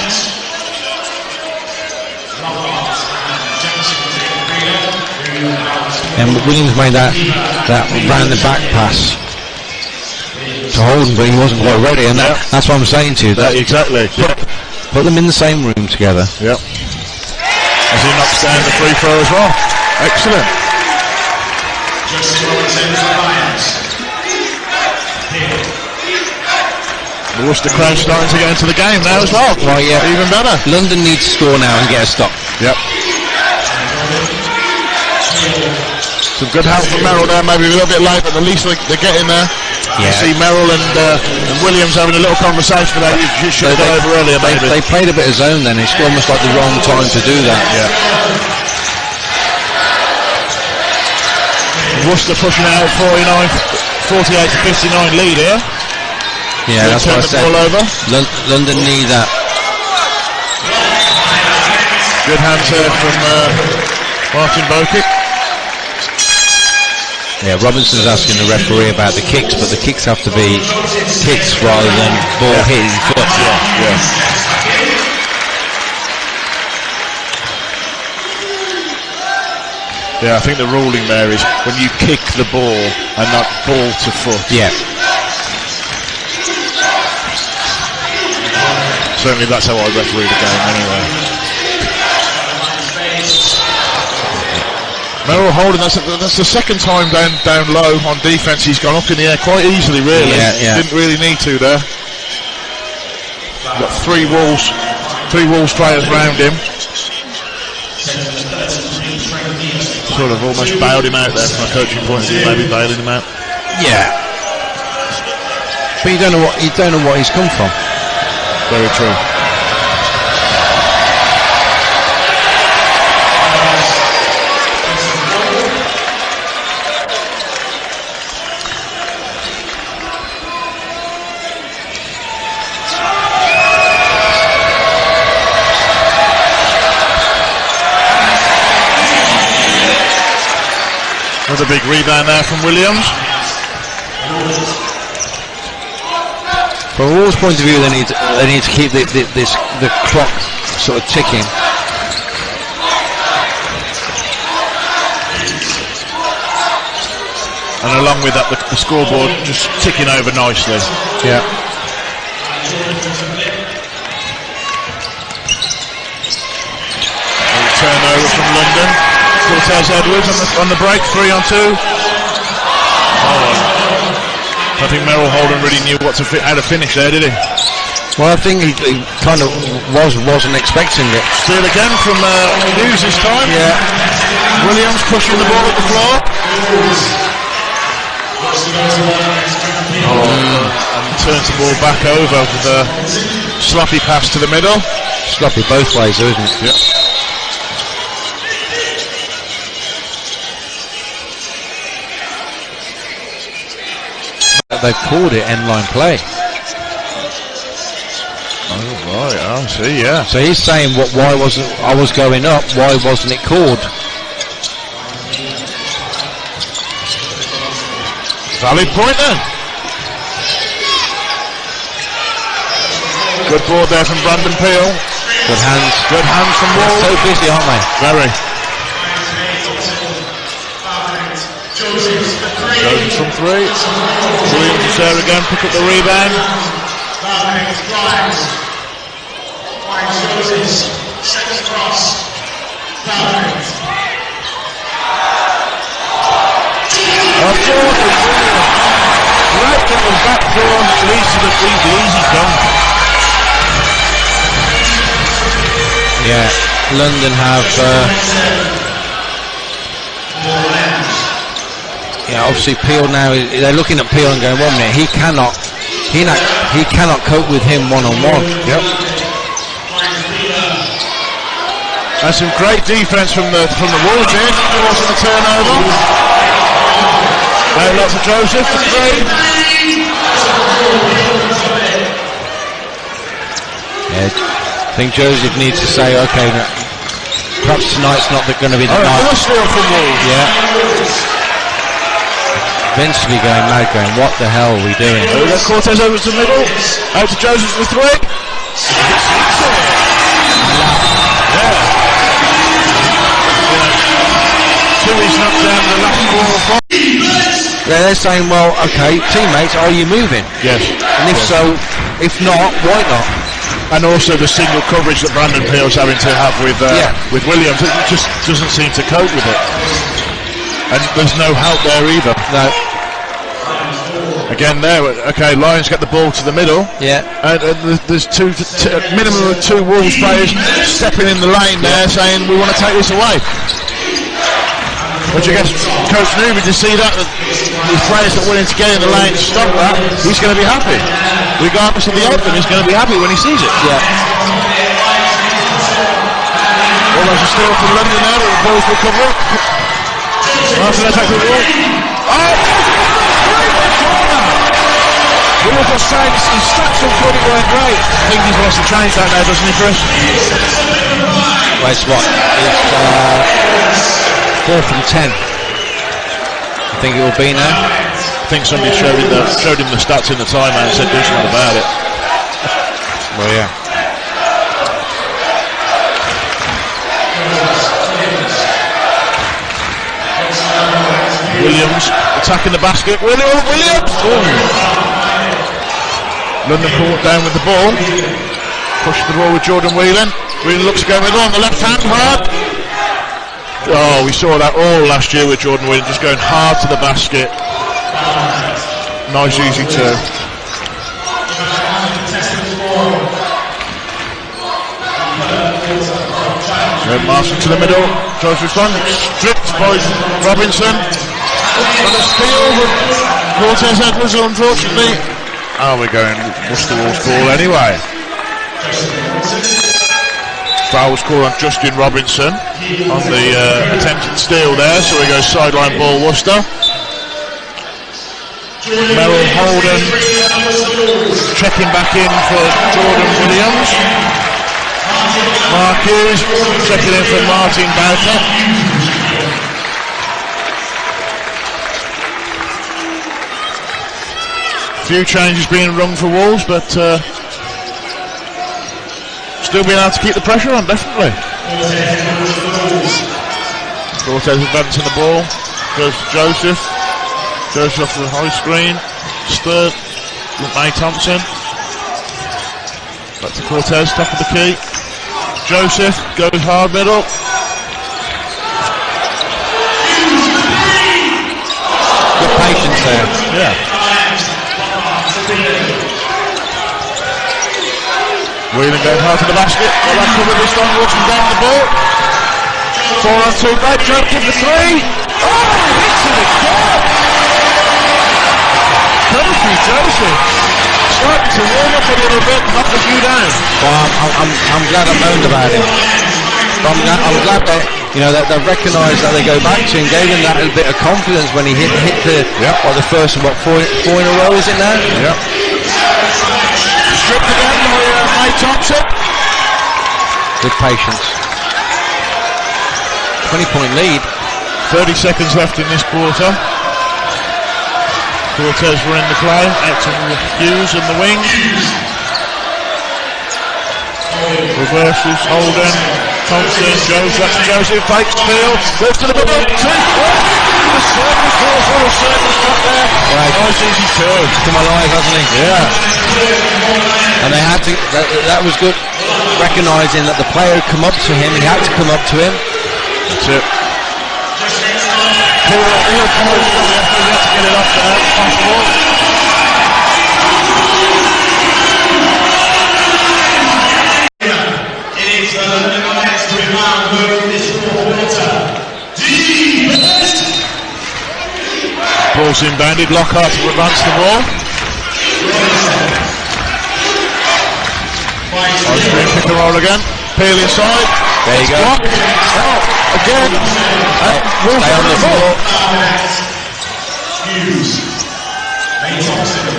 And Williams made that round the back pass to Holden, but he wasn't quite ready, and that's what I'm saying to you. Exactly. Put them in the same room together. Yep. As he knocks down the free throw as well. Excellent. The Worcester crowd starting to get into the game now as well. Well, yeah. Even better. London needs to score now and get a stop. Yep. Some good help from Merrill there, maybe a little bit late, but at least they're getting there. Yeah. I see Merrill and Williams having a little conversation about you should have gone over earlier, maybe. They played a bit of zone then. It's almost like the wrong time to do that. Yeah. Worcester pushing out 48 to 59 lead here. Yeah, that's what I said. London need that. Good hands here from Martin Bokic. Yeah, Robinson's asking the referee about the kicks, but the kicks have to be kicks rather than ball hitting foot. Yeah, I think the ruling there is when you kick the ball and not ball to foot. Yeah. Certainly that's how I referee the game anyway. Merrill Holden, that's the second time down low on defence. He's gone up in the air quite easily, really. Yeah. Didn't really need to there. Got three Wolves players round him. Sort of almost bailed him out there from a coaching point of view, maybe bailing him out. Yeah. But you don't know what he's come from. Very true. Another big rebound there from Williams. From a Wolves' point of view, they need to keep the clock sort of ticking. And along with that, the scoreboard just ticking over nicely. Yeah. A turnover from London. Cortez Edwards on the break, 3 on 2. I think Merrill Holden really knew how to finish there, did he? Well, I think he kind of wasn't expecting it. Steal again from Hughes this time. Yeah. Williams pushing the ball at the floor. And turns the ball back over with a sloppy pass to the middle. Sloppy both ways, though, isn't it? Yeah. They've called it end-line play. Oh right, I see. Yeah. So he's saying, why wasn't I was going up? Why wasn't it called? Valid point then. Good board there from Brandon Peel. Good hands. Good hands from Wall. They're so busy, aren't they? Very. Jones from 3. Williams is there again, pick up the rebound. Right from the back door, leads to the easy dunk. Yeah, London have obviously Peel now, they're looking at Peel and going, 1 minute, he cannot cope with him one-on-one. Yep. And some great defense from the Wolves here, forcing the turnover. Now lots of Joseph for 3. Yeah, I think Joseph needs to say, okay, perhaps tonight's not going to be the night. Another steal from Wolves. Yeah. Vince to be going mad, going, what the hell are we doing? Cortez over to the middle, out to Joseph for 3. Yeah. He's knocked down the last ball from? Yeah, they're saying, well, okay, teammates, are you moving? Yes. And if so, if not, why not? And also the single coverage that Brandon Peel's having to have with Williams, it just doesn't seem to cope with it. And there's no help there either. No. Again there, okay, Lions get the ball to the middle. Yeah. And there's a minimum of 2 Wolves players stepping in the lane there saying, we want to take this away. But I guess Coach Newby, to see that the players that are willing to get in the lane to stop that, he's going to be happy. Regardless of the outcome, he's going to be happy when he sees it. Yeah. Well, there's a steal from London there, but the balls will cover up. After they take the ball. Oh! We were just saying his stats on footy weren't great. I think he's wants to change that now, doesn't he, Chris? Well, it's what? It's 4 from 10. I think it will be now. I think somebody showed him the stats in the timeout and said do something about it. Well, yeah. Williams attacking the basket. Williams! London caught down with the ball. Pushed the ball with Jordan Whelan. Whelan looks to go middle on the left hand, hard. Oh, we saw that all last year with Jordan Whelan, just going hard to the basket. Nice easy turn. Martin to the middle. Joseph Fun stripped by Robinson. And a steal with Cortez Edwards, unfortunately. Oh, we're going Worcester Wolves ball anyway. Foul was called on Justin Robinson on the attempted steal there, so he goes sideline ball Worcester. Merrill Holden checking back in for Jordan Williams. Mark Hughes checking in for Martin Bowker. Few changes being rung for Wolves, but still being able to keep the pressure on, definitely. Cortez advancing the ball, goes to Joseph. Joseph off the high screen, stirred with May Thompson. Back to Cortez, top of the key. Joseph goes hard middle. Good patience there. Yeah. Whelan going hard to the basket. Well, that's covered this time, walking down the ball. 4 on 2 back, Joseph for 3. Oh, hits it again! Kofi Joseph starting to warm up a little bit, knock a few down. Well, I'm glad I've known about it. I'm glad that, you know, that they've recognised that they go back to and gave him that little bit of confidence when he hit the the first four in a row, is it now? Yep. Stripped again by May Thompson. Good patience. 20-point lead. 30 seconds left in this quarter. Cortez were in the play. Acting with Hughes in the wing. Reverses Holden. Thompson, Joseph fakes field. Goes to the middle. The circus ball for a circus shot there. Right. Nice easy turn. Come alive, hasn't he? Yeah. And they had to. That was good. Recognising that the player had come up to him. He had to come up to him. That's it. He'll come over to get it off there. Pass ball. It is the next rebound move this quarter. Ball's inbounded. Lockhart to advance the ball. Nice screen, pick and roll again. Peel inside. There you go. Oh, again. Stay on the floor. Hughes. May Thompson.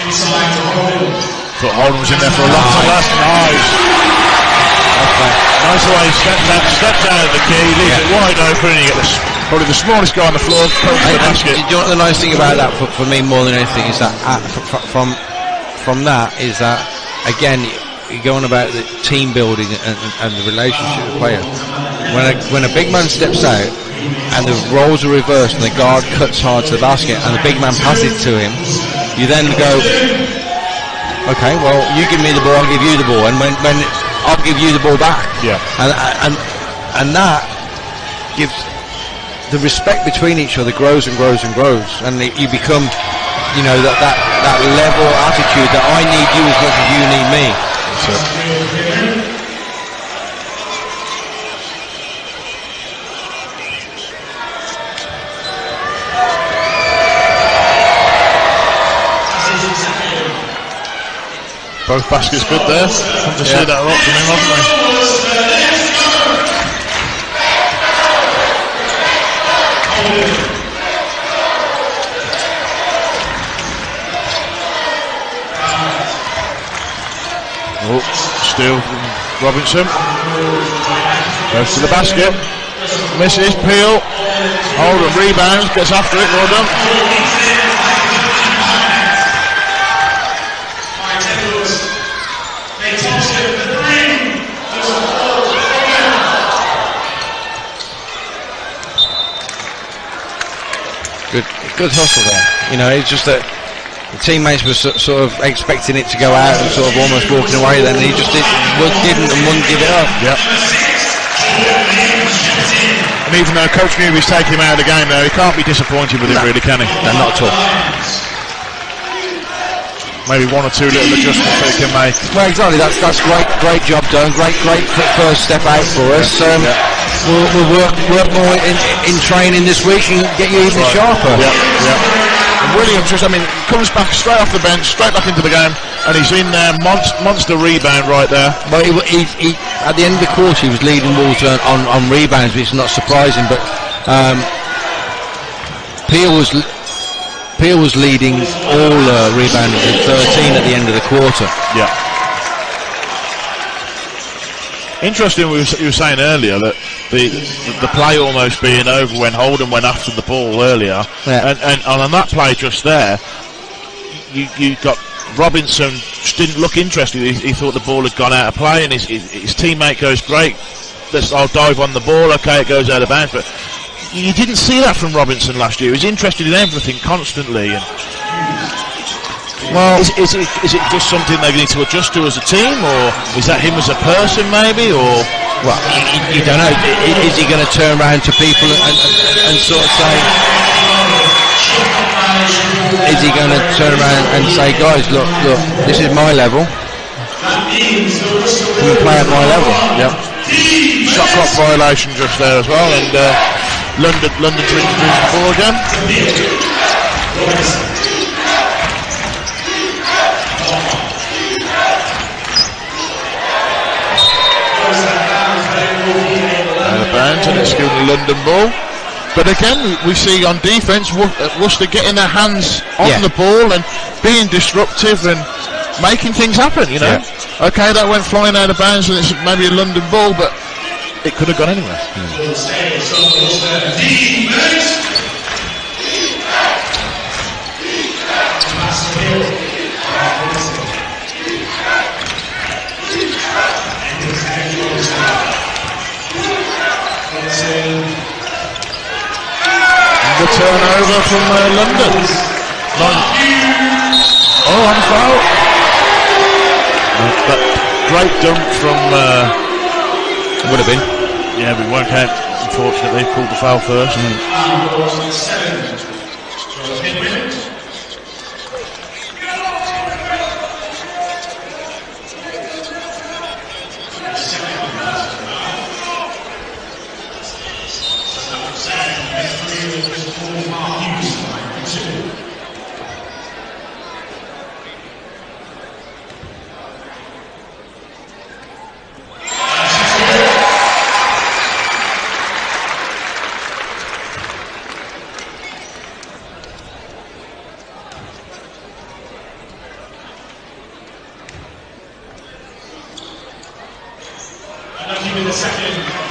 Inside to Holden. Thought Holden was in there for a long time. Nice. Okay. Nice the way he stepped out of the key, leaves it wide open, and you get probably the smallest guy on the floor, comes to the basket. Do you know what the nice thing about that for me more than anything is that from that is that again you go on about the team building and the relationship with players. When a big man steps out, and the roles are reversed and the guard cuts hard to the basket and the big man passes to him, you then go, okay, well, you give me the ball, I'll give you the ball, and when I'll give you the ball back. Yeah. And that gives the respect between each other grows and grows and grows, and you become, you know, that level of attitude that I need you as much as you need me. Both baskets good there. Come to see that a lot from him, haven't we? Oh, steal from Robinson. Goes to the basket. Misses. Peel. Hold and rebounds. Gets after it. Well done. Good hustle there. You know, it's just that the teammates were sort of expecting it to go out and sort of almost walking away. Then he just didn't and wouldn't give it up. Yep. And even though Coach Newby's taking him out of the game, though, he can't be disappointed with it, really, can he? No, not at all. Maybe one or two little adjustments that he can make. Well, exactly. That's great job done. Great first step out for us. We'll work more in training this week and get you even sharper. And Williams comes back straight off the bench, straight back into the game, and he's in there, monster rebound right there. Well, he at the end of the quarter he was leading Walter on rebounds, which is not surprising. But Peel was leading all rebounders with 13 at the end of the quarter. Yeah. Interesting, you were saying earlier that the play almost being over when Holden went after the ball earlier, and on that play just there, you got Robinson just didn't look interested. He thought the ball had gone out of play, and his teammate goes, great, I'll dive on the ball, okay, it goes out of bounds, but you didn't see that from Robinson last year. He was interested in everything constantly. And well, is it just something they need to adjust to as a team, or is that him as a person maybe, or well, you don't know. Is he going to turn around to people and sort of say, is he going to turn around and say, guys, look, this is my level, we play at my level. Yep. Shot clock violation just there as well, and London to introduce the ball again. And it's still the London ball. But again, we see on defence Worcester getting their hands on the ball and being disruptive and making things happen, you know. Okay, that went flying out of bounds and it's maybe a London ball, but it could have gone anywhere. The turnover from London. On foul. That great dunk from would have been. Yeah, we won't count. Unfortunately, pulled the foul first.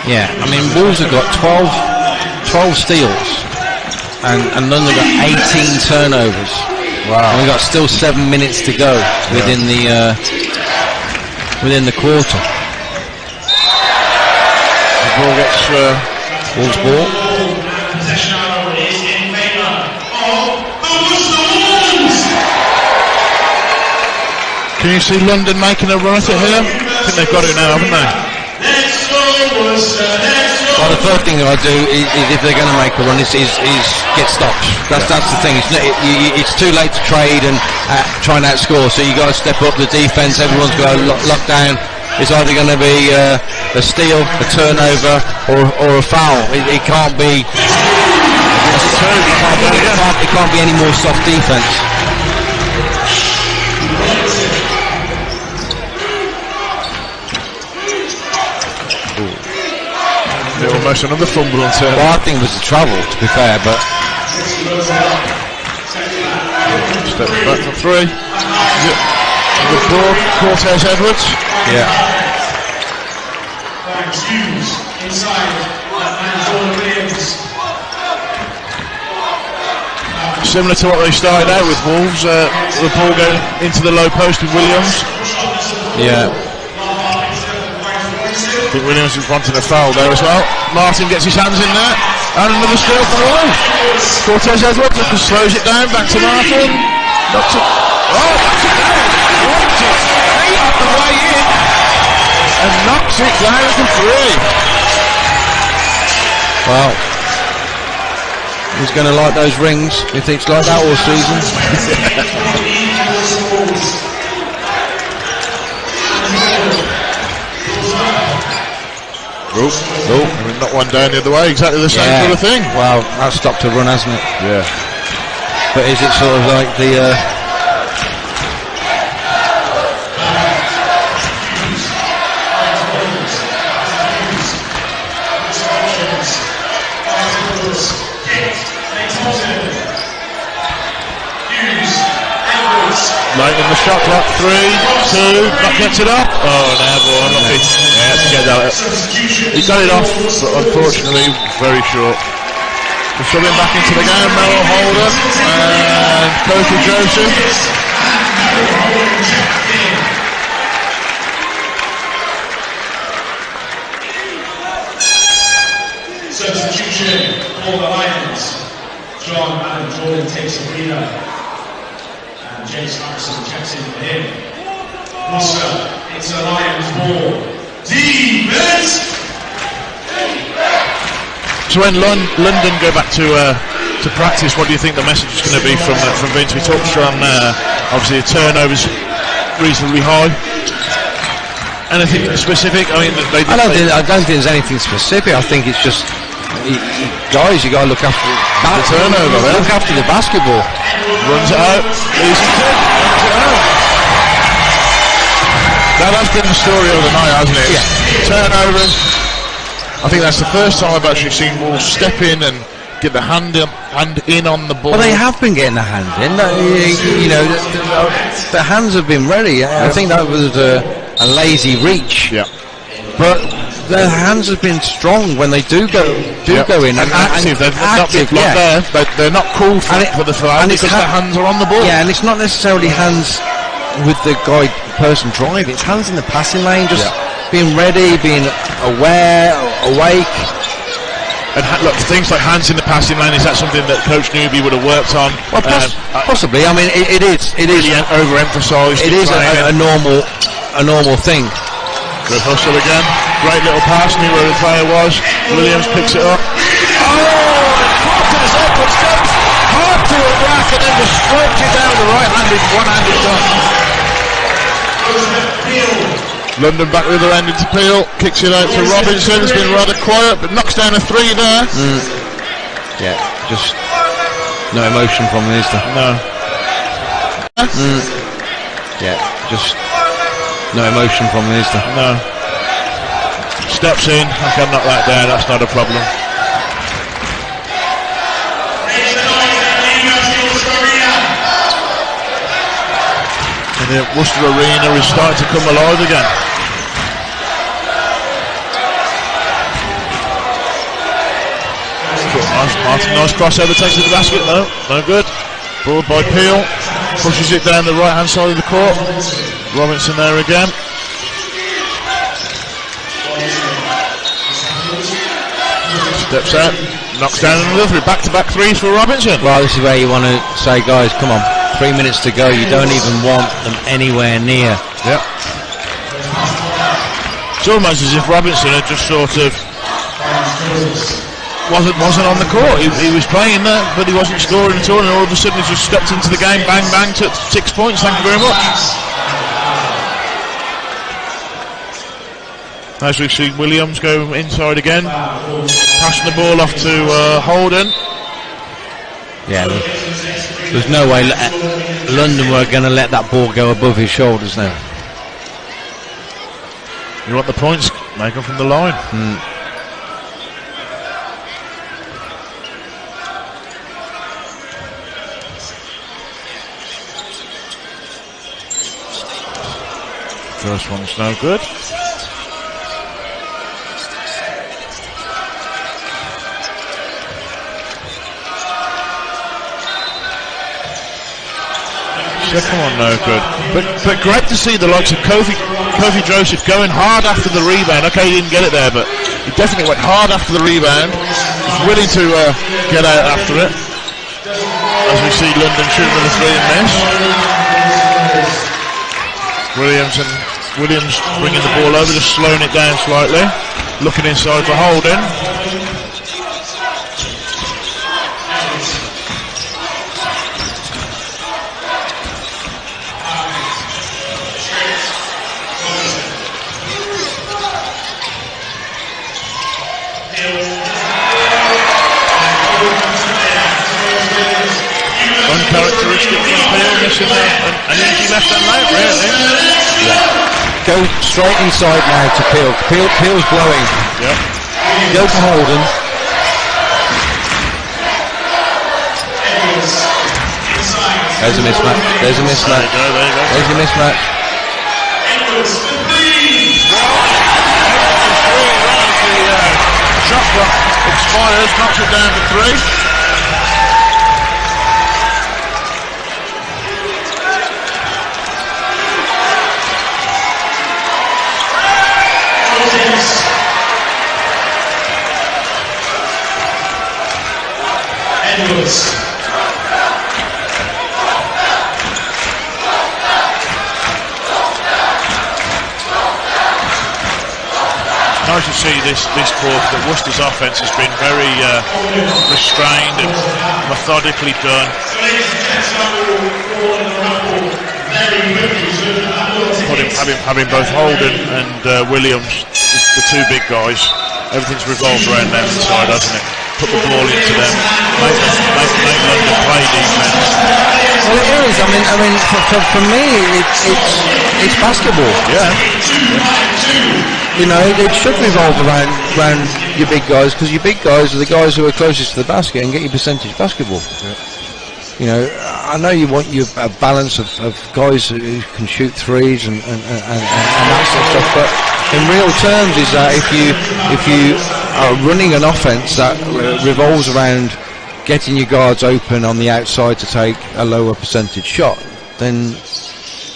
Yeah, I mean, Wolves have got 12 steals, and London got 18 turnovers. Wow! And we've got still 7 minutes to go within the quarter. The ball gets Wolves ball. ball and possession arrow is in favour of the Worcester Wolves. Can you see London making a run at it here? I think they've got it now, haven't they? Let's go Worcester, let's go. Well, the first thing that I do is if they're going to make a run is get stopped. That's the thing. It's too late to trade and try and outscore. So you got to step up the defence. Everyone's got to lock down. It's either going to be a steal, a turnover, or a foul. It can't be. It can't be any more soft defence. Almost another fumble on turn. Well, I think it was the travel, to be fair, but steps back for 3. The ball, Cortez Edwards. yeah. Thanks, Hughes, inside, that man Jordan Williams. Similar to what they started out with Wolves, the ball going into the low post with Williams. Yeah. I think Williams is wanting a foul there as well. Martin gets his hands in there, and another steal for Wolves. Cortez Edwards slows it down, back to Martin. Knocks it. Oh, knocks it down. Knocks it straight up the way in, and knocks it down for 3. Well, he's going to like those rings if it's like that all season. I mean, not one down the other way, exactly the same sort of thing. Well, that's stopped a run, hasn't it? Yeah. But is it sort of like the late in the shot clock, 3, 2, not gets it up. Oh, now boy, unlucky. Yeah, to get that. He got it off, but unfortunately, very short. We're shoving back into the game, Merrill Holder and Kofi Joseph. Substitution for the Lions. John and Jordan takes a breather. James Harrison checks in for him. Worcester, it's a Lions ball. Defense! So when London go back to practice, what do you think the message is going to be from Vince? We touched on obviously the turnovers reasonably high. Anything specific? I mean, I don't think there's anything specific. I think it's just guys, you got to look after the turnover. Look after the basketball. Runs it out. Runs it out. Now that's been the story of the night, hasn't it? Yeah. Turnovers. I think that's the first time I've actually seen Wolves step in and get the hand in on the ball. Well, they have been getting the hand in. You know, the hands have been ready. I think that was a lazy reach. Yeah. But their hands have been strong when they do go in and active. They're active, not there. They're not called for the foul because their hands are on the ball. Yeah, and it's not necessarily hands with the person driving. It's hands in the passing lane, just being ready, being aware, awake. And look, things like hands in the passing lane, is that something that Coach Newby would have worked on? Well, possibly. I mean, it is really overemphasised. It is a normal thing. Good hustle again. Great little pass, knew where the player was. Williams picks it up. Oh, and Cortez Edwards goes hard to a rack and then just strokes it down the right-handed, one-handed shot. London back with the end into Peel, kicks it out to Robinson. It's been rather quiet, but knocks down a 3 there. Yeah, just no emotion from him, is there? No. Yeah, just no emotion from him, is there? No. Steps in, I can knock that down, that's not a problem. And the Worcester Arena is starting to come alive again. Martin, nice crossover, takes it to the basket, no good. Ball by Peel, pushes it down the right hand side of the court. Robinson there again. Steps out, knocks down another three. Back-to-back threes for Robinson. Well, this is where you want to say, guys, come on, 3 minutes to go. You don't even want them anywhere near. Yep. It's almost as if Robinson had just sort of wasn't on the court. He was playing there, but he wasn't scoring at all, and all of a sudden he just stepped into the game, bang, bang, took 6 points. Thank you very much. As we see Williams go inside again, passing the ball off to Holden. Yeah, there's no way London were going to let that ball go above his shoulders now. You want the points, make them from the line. First one's no good. Second one no good. But great to see the likes of Kofi Joseph going hard after the rebound. Okay, he didn't get it there, but he definitely went hard after the rebound. He's willing to get out after it. As we see London shooting with a three and miss. Williams bringing the ball over, just slowing it down slightly. Looking inside for Holden. Uncharacteristic from Peel, missing an easy left hand layup, really. Yeah. Go straight inside now to Peel. Peel's blowing. Yep. Go to Holden. There's a mismatch. There's a mismatch. There you go. There's a mismatch. Shot clock expires, knocks it down to three. Nice to see this quarter that Worcester's offence has been very restrained and methodically done. Having both Holden and Williams, the two big guys, everything's revolved around them inside, hasn't it? Put the ball into them, make London play defence. Well, it is. I mean, for me, it's basketball. Yeah. You know, it should revolve around your big guys, because your big guys are the guys who are closest to the basket and get your percentage basketball. Yeah. You know, I know you want a balance of guys who can shoot threes and that sort of stuff, but in real terms is that if you are running an offense that revolves around getting your guards open on the outside to take a lower percentage shot, then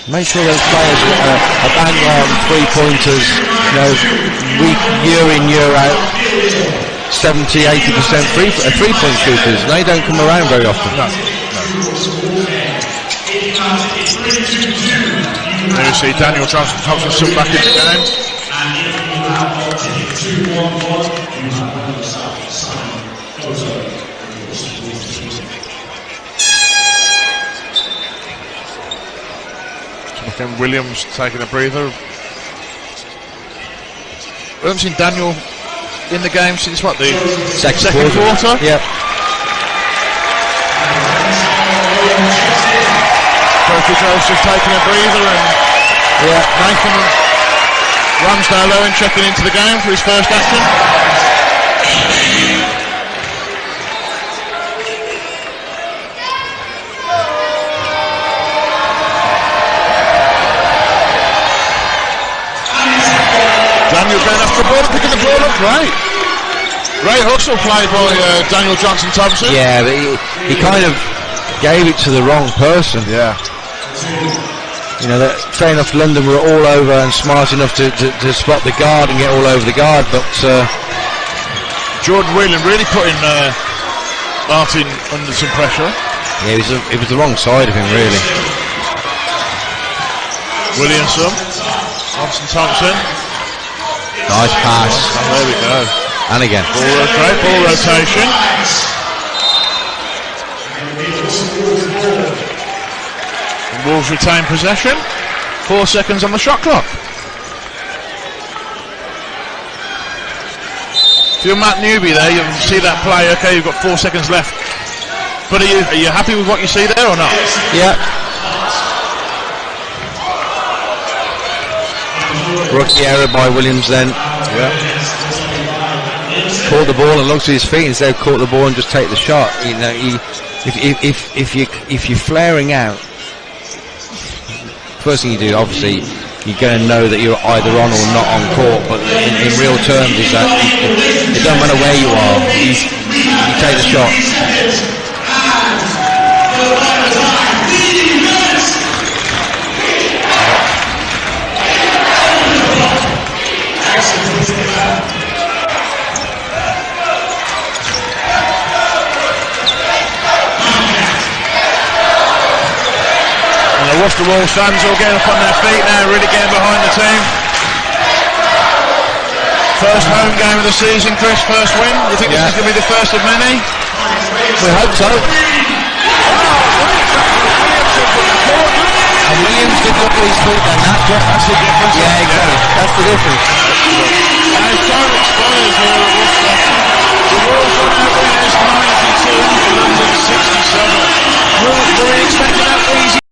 make sure those players are bang on three-pointers, you know, year in, year out, 70-80% three-point shooters. They don't come around very often. No. There you see Daniel Thompson back in the game. Again, Williams taking a breather. We haven't seen Daniel in the game since what, the second quarter? Yep. Kofi Joseph taking a breather, and Nathan Ramsdale-Owen checking into the game for his first action. Daniel going after the ball, picking the ball up, great hustle play by Daniel Johnson-Thompson. Yeah, but he kind of gave it to the wrong person. Yeah. You know, fair enough, London were all over and smart enough to spot the guard and get all over the guard, but Jordan Whelan really putting Martin under some pressure. Yeah, it was the wrong side of him, really. Williamson, Thompson. Nice pass. And there we go. And again. Ball rotation. And Wolves retain possession. 4 seconds on the shot clock. If you're Matt Newby there, you see that play. Okay, you've got 4 seconds left. But are you happy with what you see there or not? Yeah. Rookie error by Williams then. Yeah. Caught the ball and looked to his feet instead of caught the ball and just take the shot. You know, if you're flaring out, first thing you do, obviously, you're going to know that you're either on or not on court. But in real terms, is that it doesn't matter where you are. You take the shot. And the Worcester Wolves fans all getting up on their feet now, really getting behind the team. First home game of the season, Chris, first win. You think this is going to be the first of many? We hope so. And Williams did look at his feet then. That's the difference. Yeah, exactly. That's the difference. As time expires here at Worcester, the Wolves are now winners 92, London 67. Wolves were expecting that easy.